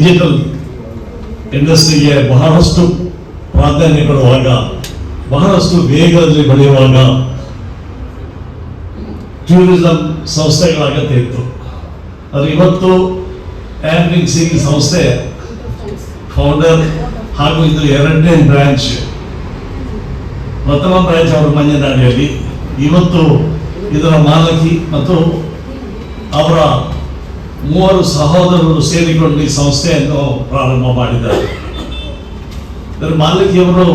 Digital ಇಂಡಸ್ಟ್ರಿಗೆ ಬಹಳಷ್ಟು ಪ್ರಾಧಾನ್ಯ ಕೊಡುವಾಗ, ಬಹಳಷ್ಟು ವೇಗದಲ್ಲಿ ಬೆಳೆಯುವಾಗ ಟೂರಿಸಂ ಸಂಸ್ಥೆಗಳ ಅಗತ್ಯ ಇತ್ತು. ಆದರೆ ಇವತ್ತು ಆ್ಯಂಬಿಂಗ್ ಸಿಂಗ್ ಸಂಸ್ಥೆ ಫೌಂಡರ್ ಹಾಗೂ ಇದು 2ನೇ ಬ್ರಾಂಚ್. ಪ್ರಥಮ ಬ್ರಾಂಚ್ ಅವರ ಮಂಜನಾಡಿಯಲ್ಲಿ. ಇವತ್ತು ಇದರ ಮಾಲಕಿ ಮತ್ತು ಅವರ 3 ಸಹೋದರರು ಸೇರಿಕೊಂಡು ಈ ಸಂಸ್ಥೆಯನ್ನು ಪ್ರಾರಂಭ ಮಾಡಿದ್ದಾರೆ. ಇದರ ಮಾಲಕಿಯವರು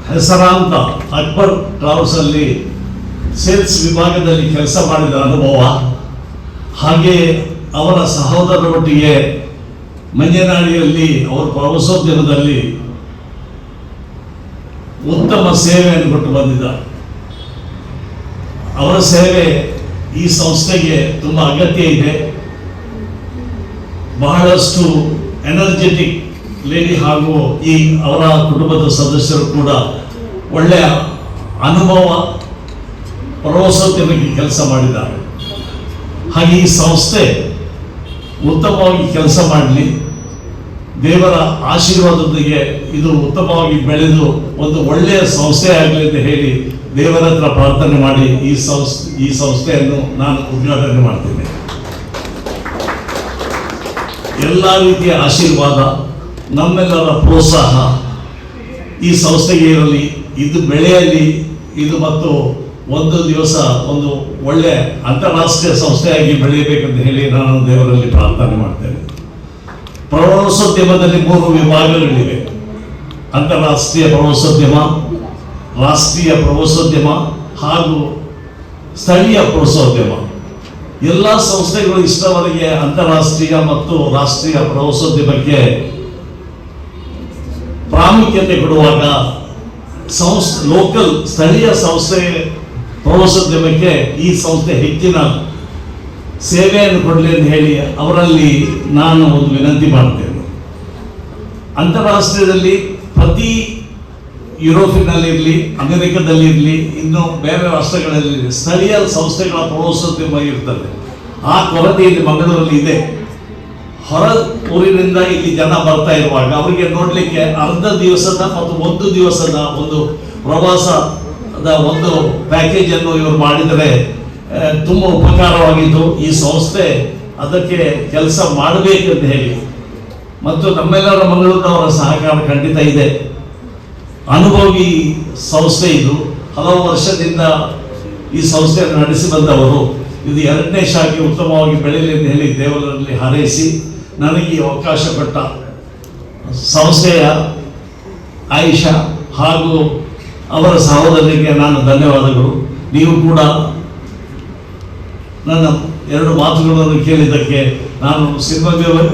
ಹೆಸರಾಂತ ಅಕ್ಬರ್ ಟ್ರಾವೆಲ್ಸ್ ಅಲ್ಲಿ ಸೇಲ್ಸ್ ವಿಭಾಗದಲ್ಲಿ ಕೆಲಸ ಮಾಡಿದ ಅನುಭವ, ಹಾಗೆ ಅವರ ಸಹೋದರರೊಟ್ಟಿಗೆ ಮಂಜನಾಡಿಯಲ್ಲಿ ಅವರ ಪ್ರವಾಸೋದ್ಯಮದಲ್ಲಿ ಉತ್ತಮ ಸೇವೆಯನ್ನು ಕೊಟ್ಟು ಬಂದಿದ್ದಾರೆ. ಅವರ ಸೇವೆ ಈ ಸಂಸ್ಥೆಗೆ ತುಂಬ ಅಗತ್ಯ ಇದೆ. ಬಹಳಷ್ಟು ಎನರ್ಜೆಟಿಕ್ ಲೇಡಿ ಹಾಗೂ ಈ ಅವರ ಕುಟುಂಬದ ಸದಸ್ಯರು ಕೂಡ ಒಳ್ಳೆಯ ಅನುಭವ ಪ್ರವಾಸೋದ್ಯಮಕ್ಕೆ ಕೆಲಸ ಮಾಡಿದ್ದಾರೆ. ಹಾಗೆ ಈ ಸಂಸ್ಥೆ ಉತ್ತಮವಾಗಿ ಕೆಲಸ ಮಾಡಲಿ, ದೇವರ ಆಶೀರ್ವಾದದೊಂದಿಗೆ ಇದು ಉತ್ತಮವಾಗಿ ಬೆಳೆದು ಒಂದು ಒಳ್ಳೆಯ ಸಂಸ್ಥೆ ಆಗಲಿ ಅಂತ ಹೇಳಿ ದೇವರ ಹತ್ರ ಪ್ರಾರ್ಥನೆ ಮಾಡಿ ಈ ಸಂಸ್ಥೆಯನ್ನು ನಾನು ಉದ್ಘಾಟನೆ ಮಾಡ್ತೇನೆ. ಎಲ್ಲ ರೀತಿಯ ಆಶೀರ್ವಾದ, ನಮ್ಮೆಲ್ಲರ ಪ್ರೋತ್ಸಾಹ ಈ ಸಂಸ್ಥೆಗೆ ಇರಲಿ, ಇದು ಬೆಳೆಯಲಿ, ಇದು ಮತ್ತು ಒಂದು ದಿವಸ ಒಂದು ಒಳ್ಳೆಯ ಅಂತಾರಾಷ್ಟ್ರೀಯ ಸಂಸ್ಥೆಯಾಗಿ ಬೆಳೆಯಬೇಕಂತ ಹೇಳಿ ನಾನು ದೇವರಲ್ಲಿ ಪ್ರಾರ್ಥನೆ ಮಾಡ್ತೇನೆ. ಪ್ರವಾಸೋದ್ಯಮದಲ್ಲಿ 3 ವಿಭಾಗಗಳಿವೆ: ಅಂತಾರಾಷ್ಟ್ರೀಯ ಪ್ರವಾಸೋದ್ಯಮ, ರಾಷ್ಟ್ರೀಯ ಪ್ರವಾಸೋದ್ಯಮ ಹಾಗೂ ಸ್ಥಳೀಯ ಪ್ರವಾಸೋದ್ಯಮ. ಎಲ್ಲ ಸಂಸ್ಥೆಗಳು ಇಷ್ಟವರೆಗೆ ಅಂತಾರಾಷ್ಟ್ರೀಯ ಮತ್ತು ರಾಷ್ಟ್ರೀಯ ಪ್ರವಾಸೋದ್ಯಮಕ್ಕೆ ಪ್ರಾಮುಖ್ಯತೆ ಕೊಡುವಾಗ ಲೋಕಲ್ ಸ್ಥಳೀಯ ಸಂಸ್ಥೆ ಪ್ರವಾಸೋದ್ಯಮಕ್ಕೆ ಈ ಸಂಸ್ಥೆ ಹೆಚ್ಚಿನ ಸೇವೆಯನ್ನು ಕೊಡಲಿ ಅಂತ ಹೇಳಿ ಅವರಲ್ಲಿ ನಾನು ಒಂದು ವಿನಂತಿ ಮಾಡ್ತೇನೆ. ಅಂತಾರಾಷ್ಟ್ರೀಯದಲ್ಲಿ ಪ್ರತಿ ಯುರೋಪಿನಲ್ಲಿರಲಿ, ಅಮೆರಿಕದಲ್ಲಿರಲಿ, ಇನ್ನು ಬೇರೆ ರಾಷ್ಟ್ರಗಳಲ್ಲಿ ಸ್ಥಳೀಯ ಸಂಸ್ಥೆಗಳ ಪ್ರವಾಸೋದ್ಯಮ ಇರ್ತದೆ. ಆ ಕೊರತೆ ಇಲ್ಲಿ ಮಂಗಳೂರಲ್ಲಿ ಇದೆ. ಹೊರ ಊರಿನಿಂದ ಇಲ್ಲಿ ಜನ ಬರ್ತಾ ಇರುವಾಗ ಅವರಿಗೆ ನೋಡಲಿಕ್ಕೆ ಅರ್ಧ ದಿವಸದ ಮತ್ತು 1 ದಿವಸದ ಒಂದು ಪ್ರವಾಸದ ಒಂದು ಪ್ಯಾಕೇಜ್ ಅನ್ನು ಇವರು ಮಾಡಿದರೆ ತುಂಬ ಉಪಕಾರವಾಗಿದ್ದು ಈ ಸಂಸ್ಥೆ ಅದಕ್ಕೆ ಕೆಲಸ ಮಾಡಬೇಕಂತ ಹೇಳಿ ಮತ್ತು ನಮ್ಮೆಲ್ಲರ ಮಂಗಳೂರಿನವರ ಸಹಕಾರ ಖಂಡಿತ ಇದೆ. ಅನುಭವಿ ಸಂಸ್ಥೆ ಇದು. ಹಲವು ವರ್ಷದಿಂದ ಈ ಸಂಸ್ಥೆಯನ್ನು ನಡೆಸಿ ಬಂದವರು. ಇದು 2ನೇ ಶಾಖೆ ಉತ್ತಮವಾಗಿ ಬೆಳೆಯಲಿ ಅಂತ ಹೇಳಿ ದೇವರಲ್ಲಿ ಹಾರೈಸಿ ನನಗೆ ಈ ಅವಕಾಶ ಕೊಟ್ಟ ಸಂಸ್ಥೆಯ ಆಯಿಷಾ ಹಾಗೂ ಅವರ ಸಹೋದರರಿಗೆ ನಾನು ಧನ್ಯವಾದಗಳು. ನೀವು ಕೂಡ ನನ್ನ 2 ಮಾತುಗಳನ್ನು ಕೇಳಿದ್ದಕ್ಕೆ. ನಾನು ಸಿನಿಮಾ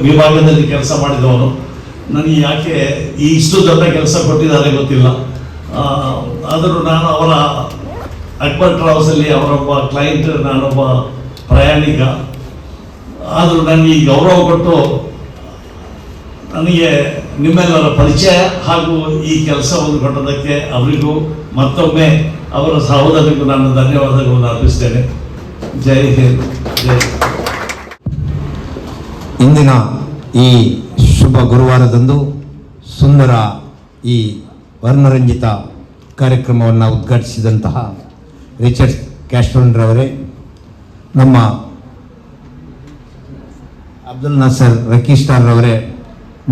ವಿಭಾಗದಲ್ಲಿ ಕೆಲಸ ಮಾಡಿದವನು. ನನಗೆ ಯಾಕೆ ಇಷ್ಟು ದೊಡ್ಡ ಕೆಲಸ ಕೊಟ್ಟಿದ್ದಾರೆ ಗೊತ್ತಿಲ್ಲ. ಆದರೂ ನಾನು ಅವರ ಅಕ್ಬರ್ ಟ್ರಾವೆಲ್ಸಲ್ಲಿ ಅವರೊಬ್ಬ ಕ್ಲೈಂಟ್, ನಾನೊಬ್ಬ ಪ್ರಯಾಣಿಕ. ಆದರೂ ನನಗೆ ಈ ಗೌರವ ಕೊಟ್ಟು ನನಗೆ ನಿಮ್ಮೆಲ್ಲರ ಪರಿಚಯ ಹಾಗೂ ಈ ಕೆಲಸವನ್ನು ಕೊಟ್ಟದಕ್ಕೆ ಅವರಿಗೂ ಮತ್ತೊಮ್ಮೆ ಅವರ ಸಹೋದರಿಗೂ ನಾನು ಧನ್ಯವಾದಗಳನ್ನು ಅರ್ಪಿಸ್ತೇನೆ. ಜೈ ಹಿಂದ್, ಜೈ. ಇಂದಿನ ಈ ಶುಭ ಗುರುವಾರದಂದು ಸುಂದರ ಈ ವರ್ಣರಂಜಿತ ಕಾರ್ಯಕ್ರಮವನ್ನು ಉದ್ಘಾಟಿಸಿದಂತಹ ರಿಚರ್ಡ್ ಕ್ಯಾಸ್ಟ್ರೋನ್ರವರೇ, ನಮ್ಮ ಅಬ್ದುಲ್ ನಾಸರ್ ರಕೀಸ್ಟಾರ್ರವರೇ,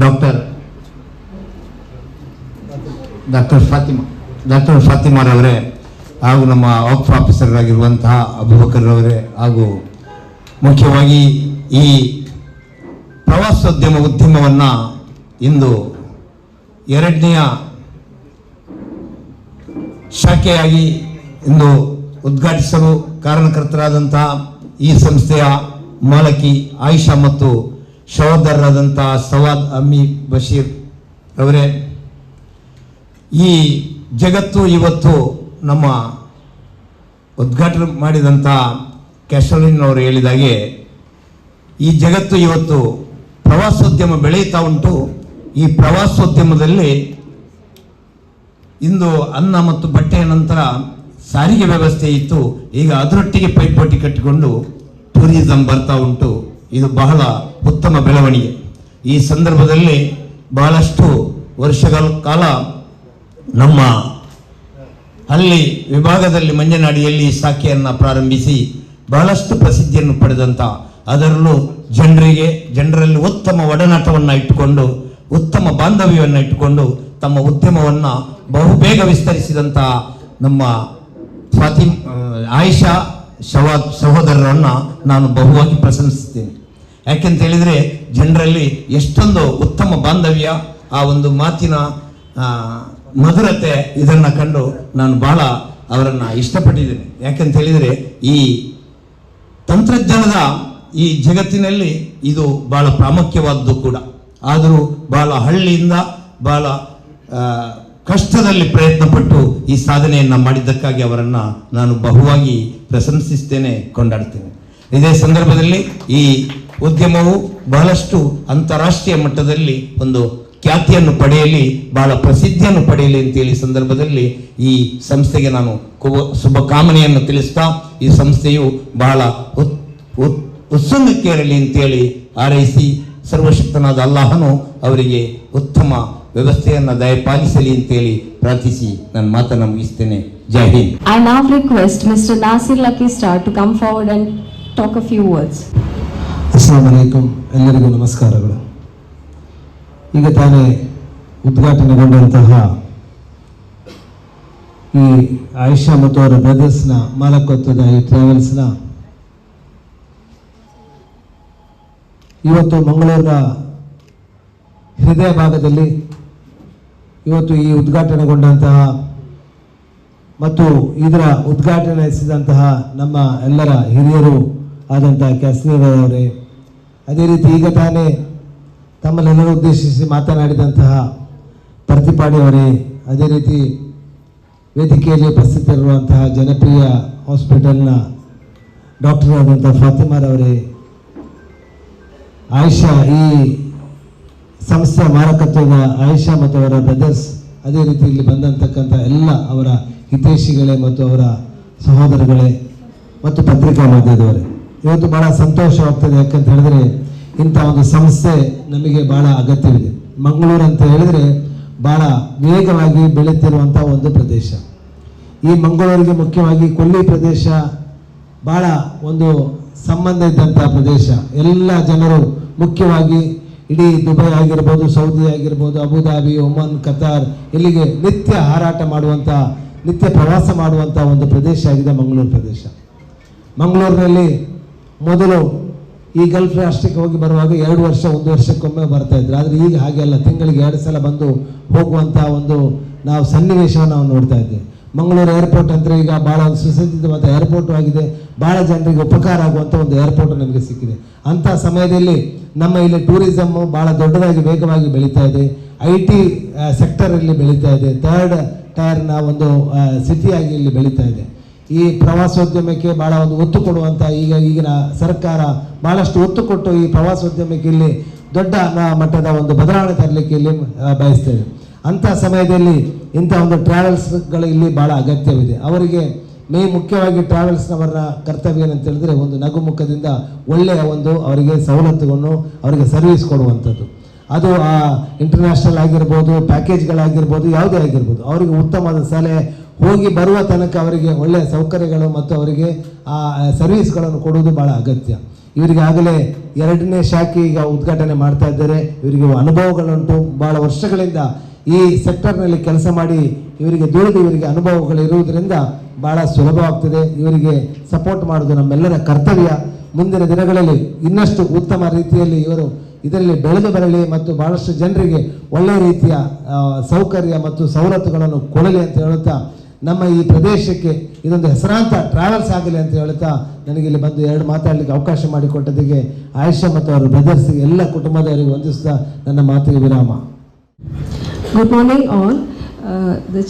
ಡಾಕ್ಟರ್ ಫಾತಿಮಾರವರೇ, ಹಾಗೂ ನಮ್ಮ ವಕ್ಫ್ ಆಫೀಸರ್ ಅಬೂಬಕರ್ರವರೇ, ಹಾಗೂ ಮುಖ್ಯವಾಗಿ ಈ ಪ್ರವಾಸೋದ್ಯಮ ಉದ್ಯಮವನ್ನು ಇಂದು 2ನೇ ಶಾಖೆಯಾಗಿ ಇಂದು ಉದ್ಘಾಟಿಸಲು ಕಾರಣಕರ್ತರಾದಂತಹ ಈ ಸಂಸ್ಥೆಯ ಮಾಲಕಿ ಆಯಿಷಾ ಮತ್ತು ಸಹೋದರರಾದಂತಹ ಸವಾದ್ ಅಮ್ಮಿ ಬಶೀರ್ ಅವರೇ, ಈ ಜಗತ್ತು ಇವತ್ತು ನಮ್ಮ ಉದ್ಘಾಟನೆ ಮಾಡಿದಂಥ ಕ್ಯಾಸ್ಟ್ರೋಲಿನ್ ಅವರು ಹೇಳಿದಾಗೆ ಈ ಜಗತ್ತು ಇವತ್ತು ಪ್ರವಾಸೋದ್ಯಮ ಬೆಳೆಯುತ್ತಾ ಉಂಟು. ಈ ಪ್ರವಾಸೋದ್ಯಮದಲ್ಲಿ ಇಂದು ಅನ್ನ ಮತ್ತು ಬಟ್ಟೆಯ ನಂತರ ಸಾರಿಗೆ ವ್ಯವಸ್ಥೆ ಇತ್ತು. ಈಗ ಅದರೊಟ್ಟಿಗೆ ಪೈಪೋಟಿ ಕಟ್ಟಿಕೊಂಡು ಟೂರಿಸಂ ಬರ್ತಾ ಉಂಟು. ಇದು ಬಹಳ ಉತ್ತಮ ಬೆಳವಣಿಗೆ. ಈ ಸಂದರ್ಭದಲ್ಲಿ ಬಹಳಷ್ಟು ವರ್ಷಗಳ ಕಾಲ ನಮ್ಮ ಹಳ್ಳಿ ವಿಭಾಗದಲ್ಲಿ ಮಂಜನಾಡಿಯಲ್ಲಿ ಶಾಖೆಯನ್ನು ಪ್ರಾರಂಭಿಸಿ ಬಹಳಷ್ಟು ಪ್ರಸಿದ್ಧಿಯನ್ನು ಪಡೆದಂಥ, ಅದರಲ್ಲೂ ಜನರಲ್ಲಿ ಉತ್ತಮ ಒಡನಾಟವನ್ನು ಇಟ್ಟುಕೊಂಡು ಉತ್ತಮ ಬಾಂಧವ್ಯವನ್ನು ಇಟ್ಟುಕೊಂಡು ತಮ್ಮ ಉದ್ಯಮವನ್ನು ಬಹುಬೇಗ ವಿಸ್ತರಿಸಿದಂಥ ನಮ್ಮ ಆಯಿಷಾ ಸಹೋದರರನ್ನು ನಾನು ಬಹುವಾಗಿ ಪ್ರಶಂಸಿಸ್ತೇನೆ. ಯಾಕೆಂತ ಹೇಳಿದರೆ ಜನರಲ್ಲಿ ಎಷ್ಟೊಂದು ಉತ್ತಮ ಬಾಂಧವ್ಯ, ಆ ಒಂದು ಮಾತಿನ ಮಧುರತೆ ಇದನ್ನು ಕಂಡು ನಾನು ಬಹಳ ಅವರನ್ನು ಇಷ್ಟಪಟ್ಟಿದ್ದೇನೆ. ಯಾಕೆಂತ ಹೇಳಿದರೆ ಈ ತಂತ್ರಜ್ಞಾನದ ಈ ಜಗತ್ತಿನಲ್ಲಿ ಇದು ಬಹಳ ಪ್ರಾಮುಖ್ಯವಾದ್ದು ಕೂಡ. ಆದರೂ ಬಹಳ ಹಳ್ಳಿಯಿಂದ ಬಹಳ ಕಷ್ಟದಲ್ಲಿ ಪ್ರಯತ್ನಪಟ್ಟು ಈ ಸಾಧನೆಯನ್ನು ಮಾಡಿದ್ದಕ್ಕಾಗಿ ಅವರನ್ನು ನಾನು ಬಹುವಾಗಿ ಪ್ರಶಂಸಿಸ್ತೇನೆ, ಕೊಂಡಾಡ್ತೇನೆ. ಇದೇ ಸಂದರ್ಭದಲ್ಲಿ ಈ ಉದ್ಯಮವು ಬಹಳಷ್ಟು ಅಂತಾರಾಷ್ಟ್ರೀಯ ಮಟ್ಟದಲ್ಲಿ ಒಂದು ಖ್ಯಾತಿಯನ್ನು ಪಡೆಯಲಿ, ಬಹಳ ಪ್ರಸಿದ್ಧಿಯನ್ನು ಪಡೆಯಲಿ ಅಂತೇಳಿ ಸಂದರ್ಭದಲ್ಲಿ ಈ ಸಂಸ್ಥೆಗೆ ನಾನು ಶುಭಕಾಮನೆಯನ್ನು ತಿಳಿಸ್ತಾ, ಈ ಸಂಸ್ಥೆಯು ಬಹಳ ಉತ್ಸಂಗಕ್ಕೇರಲಿ ಅಂತೇಳಿ ಹಾರೈಸಿ, ಸರ್ವಶಕ್ತನಾದ ಅಲ್ಲಾಹನು ಅವರಿಗೆ ಉತ್ತಮ ವ್ಯವಸ್ಥೆಯನ್ನು ದಯಪಾಲಿಸಲಿ ಅಂತೇಳಿ ಪ್ರಾರ್ಥಿಸಿ ನನ್ನ ಮಾತನ್ನು ಮುಗಿಸ್ತೇನೆ. ಜೈ Hind. I now request Mr. Nasir Lucky Star to come forward and talk a few words. ಅಸ್ಸಲಾಮು ಅಲೈಕುಂ, ಎಲ್ಲರಿಗೂ ನಮಸ್ಕಾರಗಳು. ಈಗ ತಾನೇ ಉದ್ಘಾಟನೆಗೊಂಡಂತಹ ಈ ಆಯಿಷಾ ಮತ್ತು ಅವರ ಬ್ರದರ್ಸ್ನ ಮಾಲಕತ್ವದ ಈ ಟ್ರಾವೆಲ್ಸ್ನ ಇವತ್ತು ಮಂಗಳೂರಿನ ಹೃದಯ ಭಾಗದಲ್ಲಿ ಇವತ್ತು ಈ ಉದ್ಘಾಟನೆಗೊಂಡಂತಹ ಮತ್ತು ಇದರ ಉದ್ಘಾಟನೆಸಿದಂತಹ ನಮ್ಮ ಎಲ್ಲರ ಹಿರಿಯರು ಆದಂತಹ ಕ್ಯಾಸ್ನೀರವರೇ, ಅದೇ ರೀತಿ ಈಗ ತಾನೇ ತಮ್ಮನ್ನೆಲ್ಲರೂ ಉದ್ದೇಶಿಸಿ ಮಾತನಾಡಿದಂತಹ ಪ್ರತಿಪಾಡಿಯವರೇ, ಅದೇ ರೀತಿ ವೇದಿಕೆಯಲ್ಲಿ ಉಪಸ್ಥಿತರಿರುವಂತಹ ಜನಪ್ರಿಯ ಹಾಸ್ಪಿಟಲ್ನ ಡಾಕ್ಟರ್ ಆದಂಥ ಫಾತಿಮಾರವರೇ, ಆಯಿಷಾ ಈ ಸಂಸ್ಥೆಯ ಮಾರಕತ್ವದ ಆಯಿಷಾ ಮತ್ತು ಅವರ ಬ್ರದರ್ಸ್, ಅದೇ ರೀತಿ ಇಲ್ಲಿ ಬಂದಂತಕ್ಕಂಥ ಎಲ್ಲ ಅವರ ಹಿತೈಷಿಗಳೇ ಮತ್ತು ಅವರ ಸಹೋದರಗಳೇ ಮತ್ತು ಪತ್ರಿಕಾ ಮಾಧ್ಯಮದವರೇ, ಇವತ್ತು ಭಾಳ ಸಂತೋಷವಾಗ್ತದೆ. ಯಾಕಂತ ಹೇಳಿದ್ರೆ ಇಂಥ ಒಂದು ಸಂಸ್ಥೆ ನಮಗೆ ಭಾಳ ಅಗತ್ಯವಿದೆ. ಮಂಗಳೂರು ಅಂತ ಹೇಳಿದರೆ ಭಾಳ ವೇಗವಾಗಿ ಬೆಳೀತಿರುವಂಥ ಒಂದು ಪ್ರದೇಶ. ಈ ಮಂಗಳೂರಿಗೆ ಮುಖ್ಯವಾಗಿ ಕೊಲ್ಲಿ ಪ್ರದೇಶ ಭಾಳ ಒಂದು ಸಂಬಂಧ ಇದ್ದಂಥ ಪ್ರದೇಶ. ಎಲ್ಲ ಜನರು ಮುಖ್ಯವಾಗಿ ಇಡೀ ದುಬೈ ಆಗಿರ್ಬೋದು, ಸೌದಿ ಆಗಿರ್ಬೋದು, ಅಬುದಾಬಿ, ಒಮನ್, ಕತಾರ್, ಇಲ್ಲಿಗೆ ನಿತ್ಯ ಹಾರಾಟ ಮಾಡುವಂಥ, ನಿತ್ಯ ಪ್ರವಾಸ ಮಾಡುವಂಥ ಒಂದು ಪ್ರದೇಶ ಆಗಿದೆ ಮಂಗಳೂರು ಪ್ರದೇಶ. ಮಂಗಳೂರಿನಲ್ಲಿ ಮೊದಲು ಈ ಗಲ್ಫ್ ರಾಷ್ಟ್ರಕ್ಕೆ ಹೋಗಿ ಬರುವಾಗ 2 ವರ್ಷ 1 ವರ್ಷಕ್ಕೊಮ್ಮೆ ಬರ್ತಾ ಇದ್ರು. ಆದರೆ ಈಗ ಹಾಗೆ ಅಲ್ಲ, ತಿಂಗಳಿಗೆ 2 ಸಲ ಬಂದು ಹೋಗುವಂಥ ಒಂದು ನಾವು ಸನ್ನಿವೇಶವನ್ನು ನಾವು ನೋಡ್ತಾ ಇದ್ದೇವೆ. ಮಂಗಳೂರು ಏರ್ಪೋರ್ಟ್ ಅಂದರೆ ಈಗ ಭಾಳ ಒಂದು ಸುಸಜ್ಜಿತವಾದ ಏರ್ಪೋರ್ಟು ಆಗಿದೆ. ಭಾಳ ಜನರಿಗೆ ಉಪಕಾರ ಆಗುವಂಥ ಒಂದು ಏರ್ಪೋರ್ಟ್ ನಮಗೆ ಸಿಕ್ಕಿದೆ. ಅಂಥ ಸಮಯದಲ್ಲಿ ನಮ್ಮ ಇಲ್ಲಿ ಟೂರಿಸಮ್ಮು ಭಾಳ ದೊಡ್ಡದಾಗಿ ವೇಗವಾಗಿ ಬೆಳೀತಾ ಇದೆ. IT ಸೆಕ್ಟರಲ್ಲಿ ಬೆಳೀತಾ ಇದೆ. 3rd ಟೈರ್ನ ಒಂದು ಸಿಟಿಯಾಗಿ ಇಲ್ಲಿ ಬೆಳೀತಾ ಇದೆ. ಈ ಪ್ರವಾಸೋದ್ಯಮಕ್ಕೆ ಭಾಳ ಒಂದು ಒತ್ತು ಕೊಡುವಂಥ ಈಗಿನ ಸರ್ಕಾರ ಭಾಳಷ್ಟು ಒತ್ತು ಕೊಟ್ಟು ಈ ಪ್ರವಾಸೋದ್ಯಮಕ್ಕೆ ಇಲ್ಲಿ ದೊಡ್ಡ ಮಟ್ಟದ ಒಂದು ಬದಲಾವಣೆ ತರಲಿಕ್ಕೆ ಇಲ್ಲಿ ಬಯಸ್ತೇವೆ. ಅಂಥ ಸಮಯದಲ್ಲಿ ಇಂಥ ಒಂದು ಟ್ರಾವೆಲ್ಸ್ಗಳು ಇಲ್ಲಿ ಭಾಳ ಅಗತ್ಯವಿದೆ. ಅವರಿಗೆ ಮುಖ್ಯವಾಗಿ ಟ್ರಾವೆಲ್ಸ್ನವರ ಕರ್ತವ್ಯ ಏನಂತ ಹೇಳಿದ್ರೆ ಒಂದು ನಗುಮುಖದಿಂದ ಒಳ್ಳೆಯ ಒಂದು ಅವರಿಗೆ ಸವಲತ್ತುಗಳನ್ನು, ಅವರಿಗೆ ಸರ್ವಿಸ್ ಕೊಡುವಂಥದ್ದು. ಅದು ಇಂಟರ್ನ್ಯಾಷನಲ್ ಆಗಿರ್ಬೋದು, ಪ್ಯಾಕೇಜ್ಗಳಾಗಿರ್ಬೋದು, ಯಾವುದೇ ಆಗಿರ್ಬೋದು, ಅವರಿಗೆ ಉತ್ತಮವಾದ ಸಲಹೆ, ಹೋಗಿ ಬರುವ ತನಕ ಅವರಿಗೆ ಒಳ್ಳೆಯ ಸೌಕರ್ಯಗಳು ಮತ್ತು ಅವರಿಗೆ ಆ ಸರ್ವಿಸ್ಗಳನ್ನು ಕೊಡುವುದು ಭಾಳ ಅಗತ್ಯ. ಇವರಿಗೆ ಆಗಲೇ 2ನೇ ಶಾಖೆ ಈಗ ಉದ್ಘಾಟನೆ ಮಾಡ್ತಾ ಇದ್ದಾರೆ. ಇವರಿಗೆ ಅನುಭವಗಳುಂಟು. ಭಾಳ ವರ್ಷಗಳಿಂದ ಈ ಸೆಕ್ಟರ್ನಲ್ಲಿ ಕೆಲಸ ಮಾಡಿ ಇವರಿಗೆ ದುಡಿದು ಇವರಿಗೆ ಅನುಭವಗಳಿರುವುದರಿಂದ ಭಾಳ ಸುಲಭವಾಗ್ತದೆ. ಇವರಿಗೆ ಸಪೋರ್ಟ್ ಮಾಡೋದು ನಮ್ಮೆಲ್ಲರ ಕರ್ತವ್ಯ. ಮುಂದಿನ ದಿನಗಳಲ್ಲಿ ಇನ್ನಷ್ಟು ಉತ್ತಮ ರೀತಿಯಲ್ಲಿ ಇವರು ಇದರಲ್ಲಿ ಬೆಳೆದು ಬರಲಿ ಮತ್ತು ಭಾಳಷ್ಟು ಜನರಿಗೆ ಒಳ್ಳೆಯ ರೀತಿಯ ಸೌಕರ್ಯ ಮತ್ತು ಸವಲತ್ತುಗಳನ್ನು ಕೊಡಲಿ ಅಂತ ಹೇಳುತ್ತಾ, ನಮ್ಮ ಈ ಪ್ರದೇಶಕ್ಕೆ ಇದೊಂದು ಹೆಸರಾಂತ ಟ್ರಾವೆಲ್ಸ್ ಆಗಲಿ ಅಂತ ಹೇಳುತ್ತಾ, ನನಗಿಲ್ಲಿ ಬಂದು 2 ಮಾತಾಡಲಿಕ್ಕೆ ಅವಕಾಶ ಮಾಡಿಕೊಟ್ಟದಕ್ಕೆ ಆಯಿಷಾ ಮತ್ತು ಅವರ ಬ್ರದರ್ಸ್ಗೆ ಎಲ್ಲ ಕುಟುಂಬದವರಿಗೆ ವಂದಿಸ್ತಾ ನನ್ನ ಮಾತಿಗೆ ವಿರಾಮ. Good morning all. The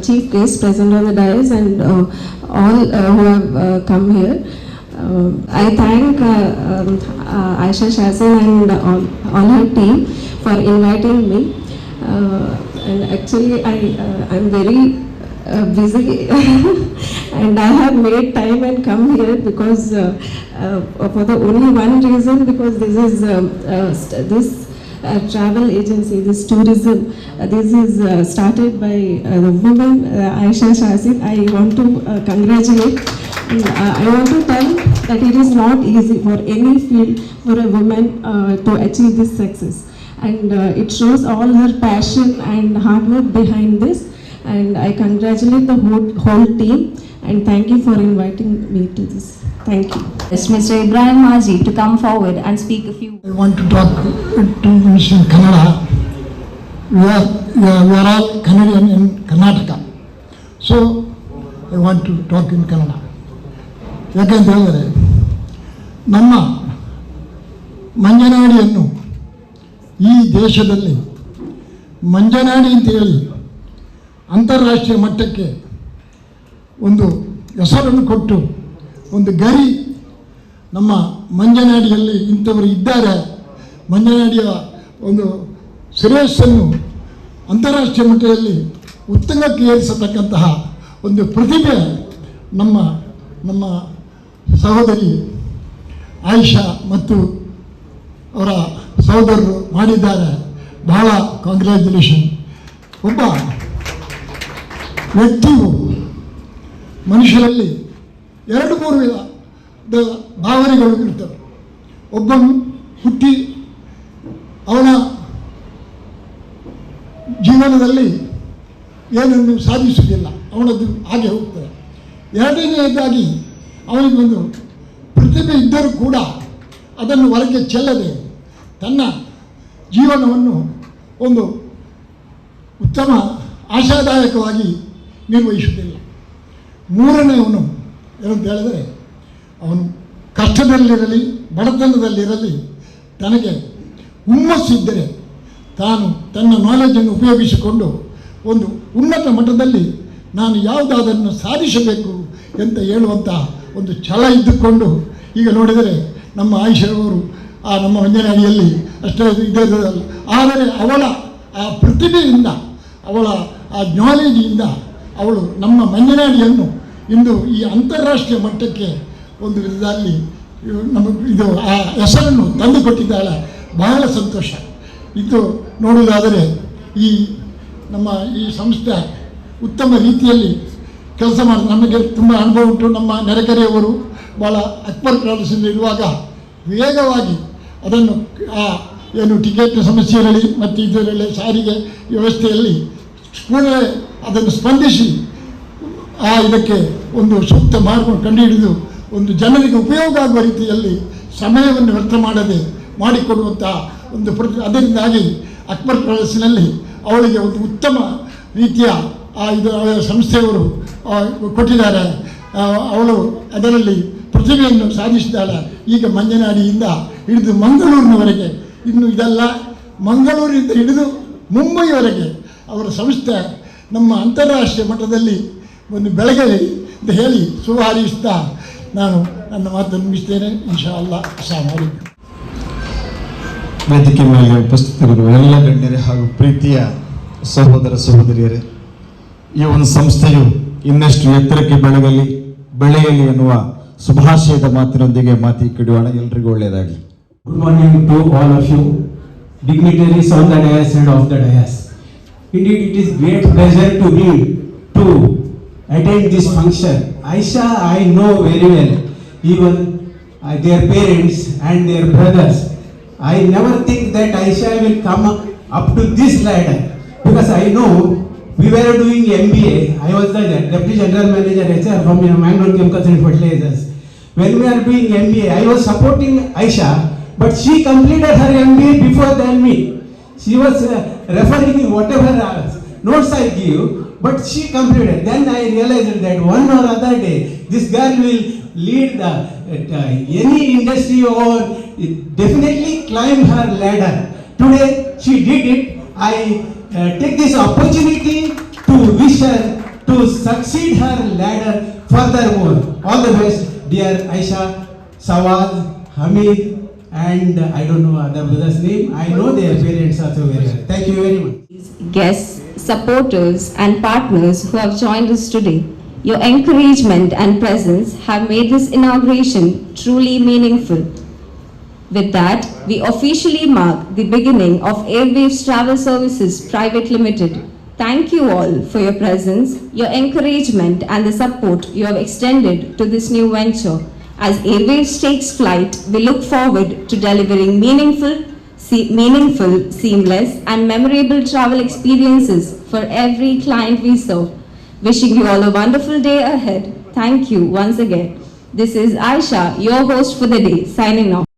chief guests present on the dais and all who have come here. I thank Aisha Shazin and all her team for inviting me. And actually I'm very busy and I have made time and come here because for the only one reason, because this is this travel agency, this tourism. This is started by the woman Aisha Shazid. I want to congratulate. And, I want to tell that it is not easy for any field for a woman to achieve this success. And it shows all her passion and hard work behind this. And I congratulate the whole team and thank you for inviting me to this. Thank you. Yes, Mr. Ibrahim Maji to come forward and speak a few. I want to talk 2 minutes in Kannada. We are all Kannadian in Karnataka. So I want to talk in Kannada. ಯಾಕೆಂತ ಹೇಳಿದರೆ ನಮ್ಮ ಮಂಜನಾಡಿಯನ್ನು ಈ ದೇಶದಲ್ಲಿ ಮಂಜನಾಡಿ ಅಂತ ಹೇಳಿ ಅಂತಾರಾಷ್ಟ್ರೀಯ ಮಟ್ಟಕ್ಕೆ ಒಂದು ಹೆಸರನ್ನು ಕೊಟ್ಟು ಒಂದು ಗರಿ ನಮ್ಮ ಮಂಜನಾಡಿಯಲ್ಲಿ ಇಂಥವರು ಇದ್ದಾರೆ, ಮಂಜನಾಡಿಯ ಒಂದು ಶ್ರೇಯಸ್ಸನ್ನು ಅಂತಾರಾಷ್ಟ್ರೀಯ ಮಟ್ಟದಲ್ಲಿ ಉತ್ತುಂಗಕ್ಕೆ ಏರಿಸತಕ್ಕಂತಹ ಒಂದು ಪ್ರತಿಭೆ ನಮ್ಮ ಸಹೋದರಿ ಆಯಿಷಾ ಮತ್ತು ಅವರ ಸಹೋದರರು ಮಾಡಿದ್ದಾರೆ. ಬಹಳ ಕಾಂಗ್ರ್ಯಾಚುಲೇಷನ್. ಒಬ್ಬ ವ್ಯಕ್ತಿಯು ಮನುಷ್ಯರಲ್ಲಿ 2-3 ವಿಧದ ಭಾವನೆಗಳು ಇರ್ತವೆ. ಒಬ್ಬನು ಹುಟ್ಟಿ ಅವನ ಜೀವನದಲ್ಲಿ ಏನನ್ನು ಸಾಧಿಸುವುದಿಲ್ಲ, ಅವನದ್ದು ಹಾಗೆ ಹೋಗ್ತದೆ. ಎರಡನೆಯದಾಗಿ ಅವನಿಗೊಂದು ಪ್ರತಿಭೆ ಇದ್ದರೂ ಕೂಡ ಅದನ್ನು ಹೊರಗೆ ಚೆಲ್ಲದೆ ತನ್ನ ಜೀವನವನ್ನು ಒಂದು ಉತ್ತಮ ಆಶಾದಾಯಕವಾಗಿ ನಿರ್ವಹಿಸುವುದಿಲ್ಲ. ಮೂರನೆಯವನು ಏನಂತ ಹೇಳಿದರೆ ಅವನು ಕಷ್ಟದಲ್ಲಿರಲಿ ಬಡತನದಲ್ಲಿರಲಿ ತನಗೆ ಹುಮ್ಮಸ್ಸಿದ್ದರೆ ತಾನು ತನ್ನ ನಾಲೆಜನ್ನು ಉಪಯೋಗಿಸಿಕೊಂಡು ಒಂದು ಉನ್ನತ ಮಟ್ಟದಲ್ಲಿ ನಾನು ಯಾವುದಾದನ್ನು ಸಾಧಿಸಬೇಕು ಅಂತ ಹೇಳುವಂಥ ಒಂದು ಛಲ ಇದ್ದುಕೊಂಡು ಈಗ ನೋಡಿದರೆ ನಮ್ಮ ಆಯಿಷರವರು ಆ ನಮ್ಮ ಮಂಜನಾಡಿಯಲ್ಲಿ ಅಷ್ಟೇ ಇದಲ್ಲ, ಆದರೆ ಅವಳ ಆ ಪ್ರತಿಭೆಯಿಂದ ಅವಳ ಆ ನಾಲೆಜಿಂದ ಅವಳು ನಮ್ಮ ಮಂಜನಾಡಿಯನ್ನು ಇಂದು ಈ ಅಂತಾರಾಷ್ಟ್ರೀಯ ಮಟ್ಟಕ್ಕೆ ಒಂದು ವಿಧದಲ್ಲಿ ಇದು ಆ ಹೆಸರನ್ನು ತಂದುಕೊಟ್ಟಿದ್ದಾಳೆ. ಬಹಳ ಸಂತೋಷ. ಇದು ನೋಡುವುದಾದರೆ ಈ ನಮ್ಮ ಈ ಸಂಸ್ಥೆ ಉತ್ತಮ ರೀತಿಯಲ್ಲಿ ಕೆಲಸ ಮಾಡಿ ನಮಗೆ ತುಂಬ ಅನುಭವ ಉಂಟು. ನಮ್ಮ ನೆರೆಕೆರೆಯವರು ಭಾಳ ಅಕ್ಬರ್ ಟ್ರಾವೆಲ್ಸಿಂದ ಇರುವಾಗ ವೇಗವಾಗಿ ಅದನ್ನು ಏನು ಟಿಕೆಟ್ನ ಸಮಸ್ಯೆ ಇರಲಿ ಮತ್ತು ಇದರಲ್ಲಿ ಸಾರಿಗೆ ವ್ಯವಸ್ಥೆಯಲ್ಲಿ ಕೂಡಲೇ ಅದನ್ನು ಸ್ಪಂದಿಸಿ ಇದಕ್ಕೆ ಒಂದು ಸೂಕ್ತ ಮಾಡ್ಕೊಂಡು ಕಂಡುಹಿಡಿದು ಒಂದು ಜನರಿಗೆ ಉಪಯೋಗ ಆಗುವ ರೀತಿಯಲ್ಲಿ ಸಮಯವನ್ನು ವ್ಯರ್ಥ ಮಾಡದೆ ಮಾಡಿಕೊಡುವಂಥ ಒಂದು ಅದರಿಂದಾಗಿ ಅಕ್ಬರ್ ಟ್ರಾವೆಲ್ಸ್ನಲ್ಲಿ ಅವಳಿಗೆ ಒಂದು ಉತ್ತಮ ರೀತಿಯ ಇದು ಸಂಸ್ಥೆಯವರು ಕೊಟ್ಟಿದ್ದಾರೆ. ಅವಳು ಅದರಲ್ಲಿ ಪ್ರತಿಭೆಯನ್ನು ಸಾಧಿಸಿದ್ದಾಳೆ. ಈಗ ಮಂಜನಾಡಿಯಿಂದ ಹಿಡಿದು ಮಂಗಳೂರಿನವರೆಗೆ, ಇನ್ನು ಇದೆಲ್ಲ ಮಂಗಳೂರಿನಿಂದ ಹಿಡಿದು ಮುಂಬೈವರೆಗೆ ಅವರ ಸಂಸ್ಥೆ ನಮ್ಮ ಅಂತಾರಾಷ್ಟ್ರೀಯ ಮಟ್ಟದಲ್ಲಿ ಒಂದು ಬೆಳಗಲಿ ಅಂತ ಹೇಳಿ ಶುಭ ಹಾರೈಸುತ್ತಾ ನಾನು ನನ್ನ ಮಾತನ್ನು ಮುಗಿಸ್ತೇನೆ. ಇನ್ಶಾ ಅಲ್ಲಾ. ಅಸ್ಸಲಾಮು ಅಲೈಕುಂ. ವೇದಿಕೆ ಮೇಲೆ ಉಪಸ್ಥಿತರಿರುವ ಎಲ್ಲ ಗಣ್ಯರೇ ಹಾಗೂ ಪ್ರೀತಿಯ ಸಹೋದರ ಸಹೋದರಿಯರೇ, ಈ ಒಂದು ಸಂಸ್ಥೆಯು ಇನ್ನಷ್ಟು ಎತ್ತರಕ್ಕೆ ಬೆಳೆಯಲಿ ಎನ್ನುವ ಶುಭಾಶಯದ ಮಾತಿನೊಂದಿಗೆ ಕಡಿಯೋಣ. ಎಲ್ರಿಗೂ ಒಳ್ಳೆಯದಾಗಲಿ. Good morning to all of you, dignitaries on the dais and off the dais. Indeed, it is great pleasure to me to attend this function. Aisha, I know very well, even their parents and their brothers. I never think that Aisha will come up to this ladder, because I know we were doing MBA. I was the Deputy General Manager HR from Mangalore Chemicals and Fertilizers. When we are doing MBA, I was supporting Aisha, but she completed her MBA before than me. She was referring whatever notes I give, but she completed. Then I realized that one or other day, this girl will lead any industry or definitely climb her ladder. Today she did it. I take this opportunity to wish her to succeed her ladder furthermore. All the best, dear Aisha, Sawad, Hamid, and I don't know other brother's name. I know their parents also very well. Thank you very much. Guests, supporters and partners who have joined us today, your encouragement and presence have made this inauguration truly meaningful. With that, we officially mark the beginning of Airwaves Travel Services Private Limited. Thank you all for your presence, your encouragement and the support you have extended to this new venture. As Airwaves takes flight, we look forward to delivering meaningful, seamless and memorable travel experiences for every client we serve. Wishing you all a wonderful day ahead. Thank you once again. This is Aisha, your host for the day, signing off.